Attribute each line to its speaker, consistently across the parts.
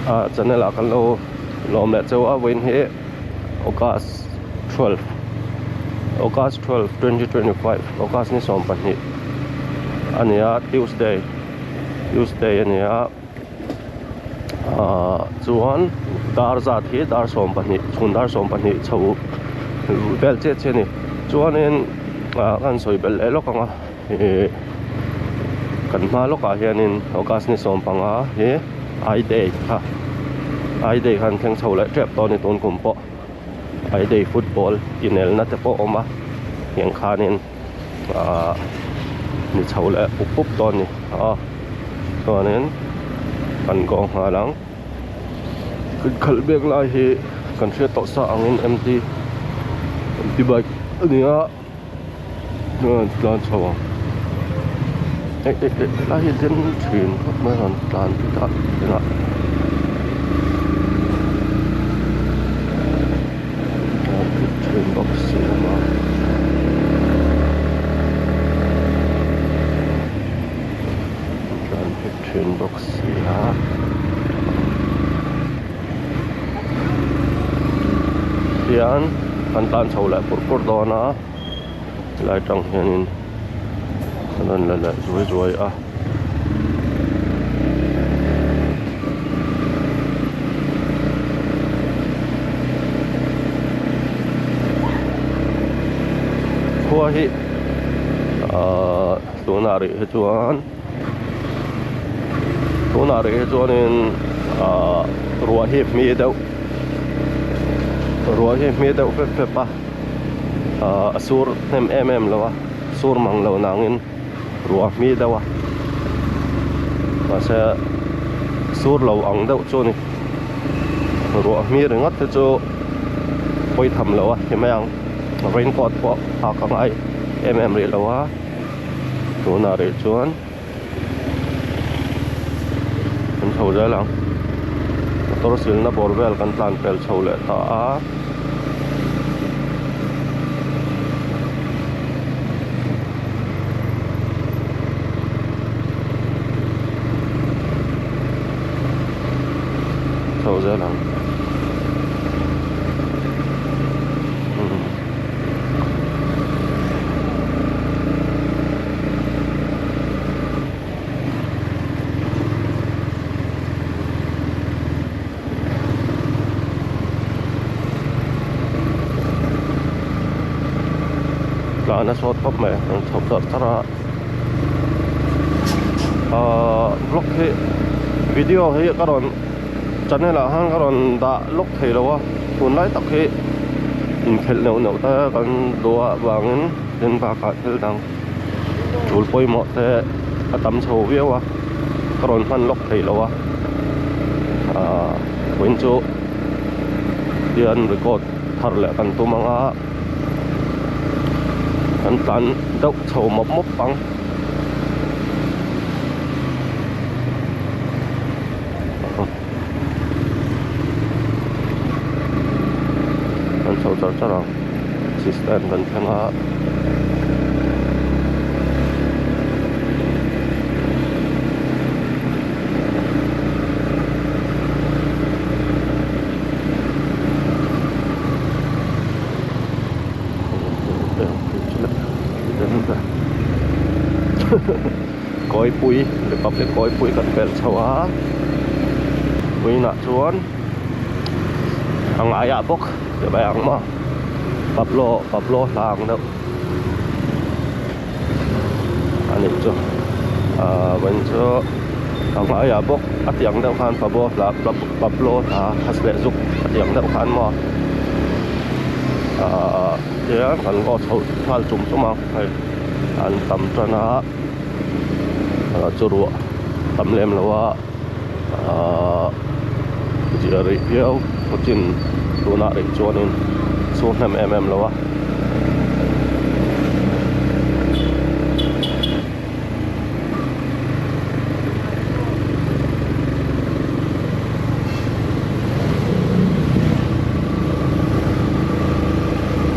Speaker 1: channel la kan lo lom le chaw a win he August 12 2025 August ni som pani ania Tuesday ania chuan dar zat hi dar som pani chundar som pani chho bel che ni chuan in kan soi bel e lokanga kan ma loka hianin August ni som panga he I day kan theng chho le trap to ni ton kumpo I day football inel na te po oma hiang khanin ni chho le pup to ni chuanin kan gong halang kan khal bek lai hi kan hre to sa angin empty bike ania plan chawa lai hi den thin khop mai ran plan ti ta ina train box ma train box ya hian kan tan chho la pur dona lai tang hianin nan la zuai a Ruah hi tunari he chuan in Ruah hi mi deuh fe pa asur nem lawa sur mang lo nangin Ruah mi dawa masa sur lo ang deuh chu ni Ruah mi ringat te chu poi tham lawa himayang raincoat po akang ai ri lawa tunari chuan kan chho ja lang motor sil na borbel kan tlan pel chho le ta a chho ja lang na sot pop me thop dar tara vlog he video he karon channel a hang karon da lok thei lawa tun lai tak he in khel neu ta kan doa wangin den ba ka thel dang chul poi mo te atam chho viawa karon han lok thei lawa win chu dian record thar le kan tumanga kan tan deuh chho mop pang kan chho chara system kan thanga coi pui để bắp để coi pui cắt bẹt sâu á pui nạ chuan hàng ai à bốc để bài hàng mà bắp lô làng đâu anh em cho bên cho hàng ai à bốc ăn tiếng đâu khan bắp là bắp lô là hạt bẹ dục ăn tiếng đâu khan mà thế anh có sầu thal chum chum mà hay anh tầm cho nó cho Ruah tầm lem lawa jari piau mungkin tuna ri chuanin so 5 lawa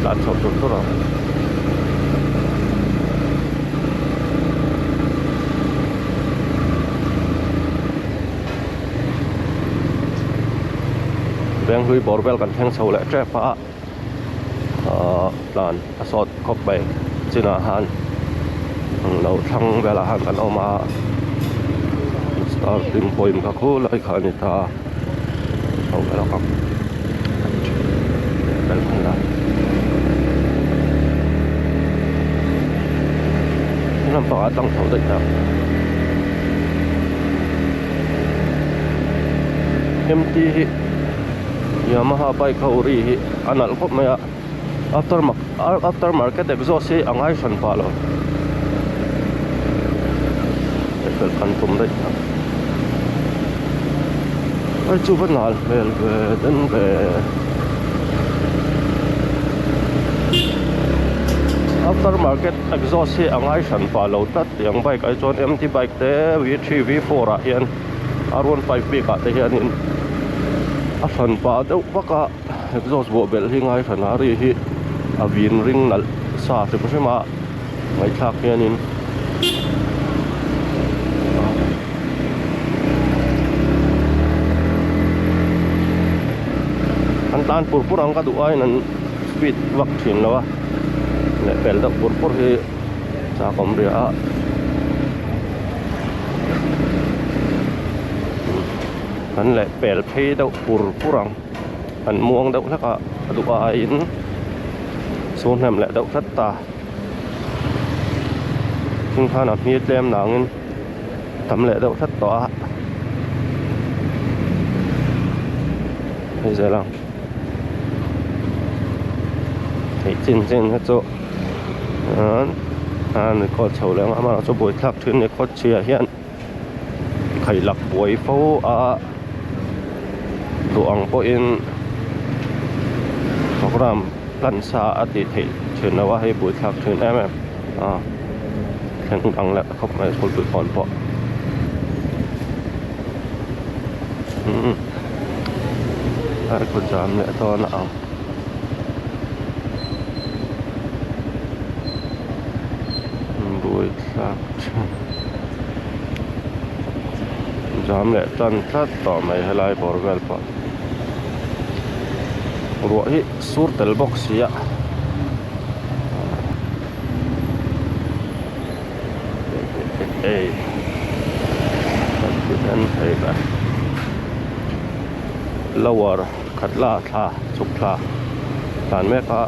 Speaker 1: dan chop tu ra veng hui borbel kan theng chho le tre pa plan asot khop bai china han lo thang bela han kan oma starting point ka khu lai khani ta chho bela ka bel khon la nam pa tang thau dai ta MT Yamaha bike khori hi anal khop maya aftermarket exhaust hi angai san pa lo bel kan tum dai ai chu van hal bel den be aftermarket exhaust hi angai san pa lo tat yang bike ai chon MT bike te V3 V4 a hian R15B ka te hian in a san pa deuh baka exhaust bo bel hi ngai san a ri hi a vin ring nal sa te pasema ngai thak hian in an tan purpurang ka du ai nan speed wak thin lawa le bel da purpur hi cha kom ria an le pel phei deuh purpurang an muang deuh laka du a in sun hem le deuh that ta thing khan a mi tlem nangin tam le deuh that to a hei zelang hei chin he chu an ko chho leng ama chu boi thak thin ni khot chia hian khai lak boi fo a duang po in program plan sa ati thei thina wa hei bui thak thin em khen ang la khop mai khol tu kon po ar ko jam le to na ang bui thak jam le tan thlat to mai helai borvel po Ruah hi sur tel box ya dan thei ba lower khatla tha chukla tan me ka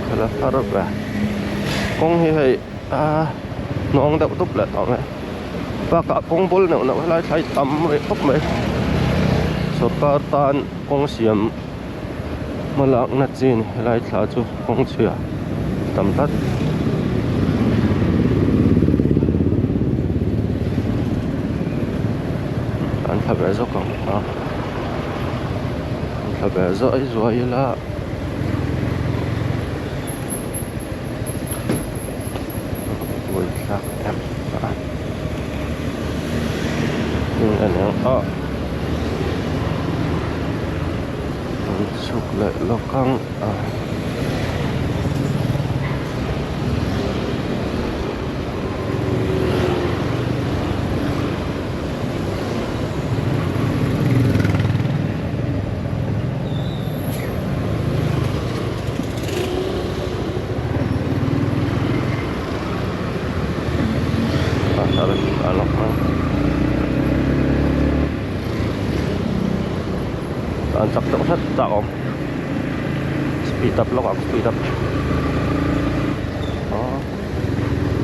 Speaker 1: khala thar ba kong hi hei nong da tup la to me ba ka kong bol no helai thai tam re khop me sarkar tan kong siam malak na chin helai thla chu kong chia tam tat an thabe zo kong an thabe zo ai zo ai la voi thak em nhưng anh chụp lại lo căng anh chắc động rất tạo speed up log up speed up đó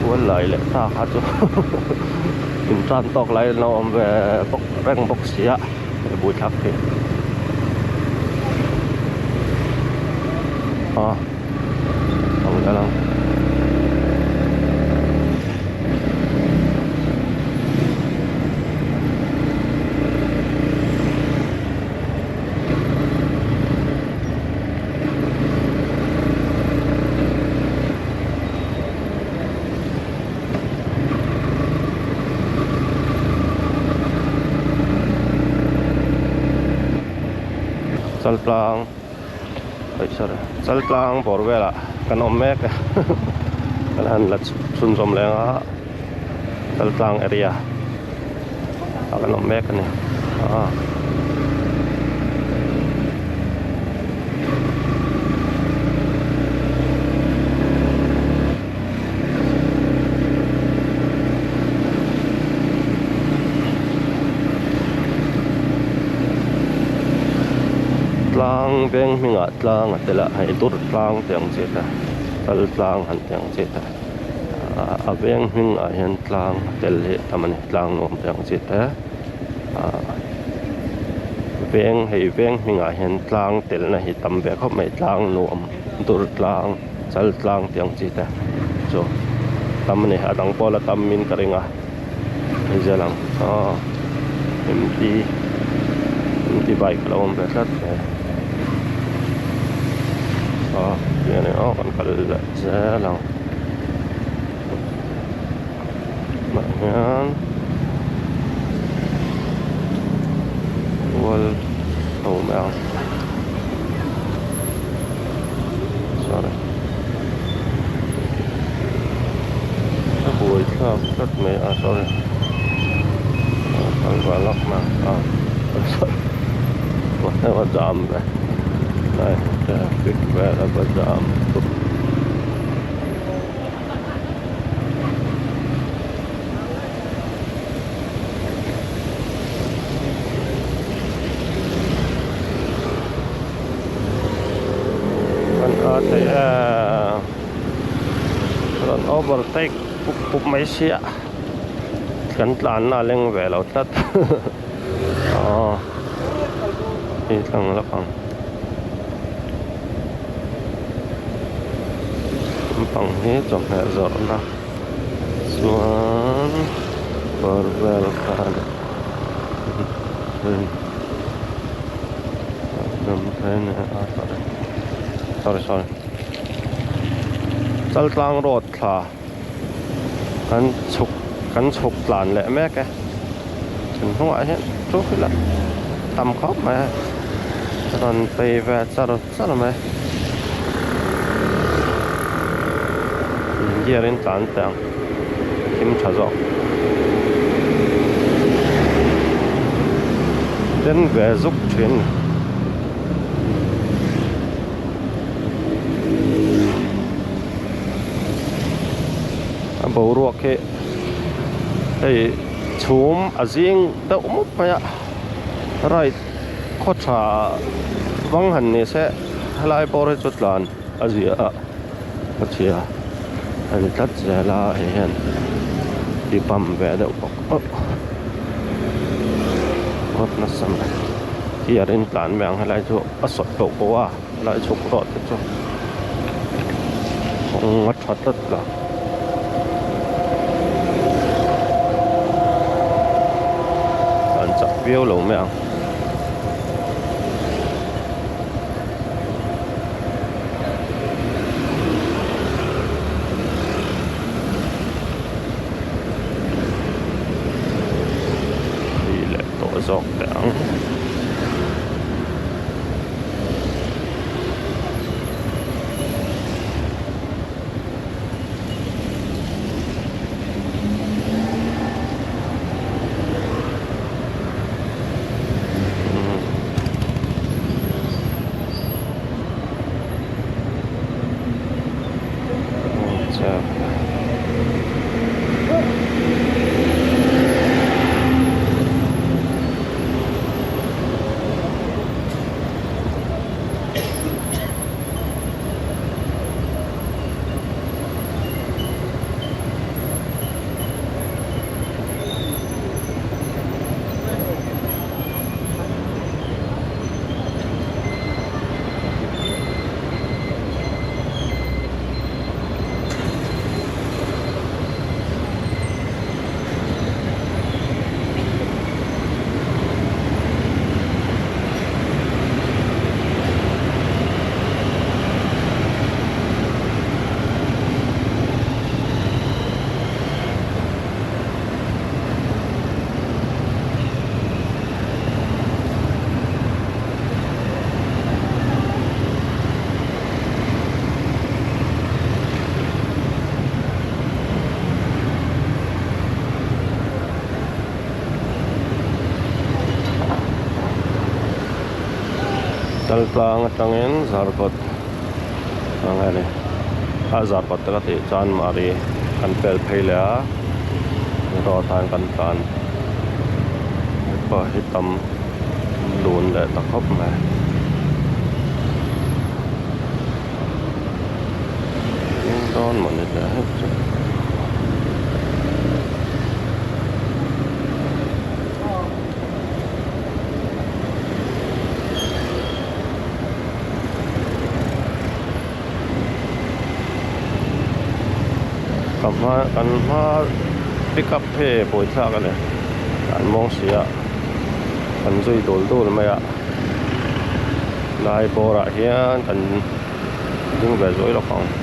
Speaker 1: cuốn lại lệ ta khá chứ mình tràn tóc lại nó về bốc răng bốc xía bụi thấp thì không ra đâu salplang salplang borvela kan omek kan han lat sun som lenga salplang area kan omek ni tlang beng minga tlang atela hai tur tlang tiang cheta tal tlang han tiang cheta a beng hing a hian tlang tel he tamani tlang nom tiang cheta beng hei beng minga hian tlang tel na hi tam be khop mai tlang nom tur tlang chal tlang tiang cheta so tamani adang pola tammin karinga izalang empty bike lawm be tlat يعني kan kalau jalan maknyan wal mel sorry aku itu kat me sorry kalau balak mah sorry mana jam deh này traffic về là có giảm còn thấy còn overtake cúp máy xe gắn làn là lên về lâu tắt đi thằng là bằng bằng hết trong hệ dọn ra xuống bờ về là đâm thế này sorry chal tlang road thà cắn chục làn lẹ mẹ cái chừng không ai hết chút là tầm khóc mà còn tây về sao rồi mày giờ đến tận tầng kim trả rõ đến về giúp chuyến bầu ruột cái chùm riêng đậu một mày rồi có trả vắng hẳn này sẽ lại bỏ ra chút làn gì có chia anh cắt ra là hiện đi bấm về đâu có nó xăm thì ở trên plan mạng hay lại chỗ ở sọt độ quá lại chụp rót cho không ngắt phát tất là anh chặt view lẩu mạng dọc đảng talplang atangin zarkot angani a zarkot ta ti chan mari kan pel pheila ro than kan tan pa hitam lun le ta khop ma don mon ni da kan ma pick up phe poi tha kan le kan mong sia kan zui dol mai a lai bora hian kan ding ve zoi lo khong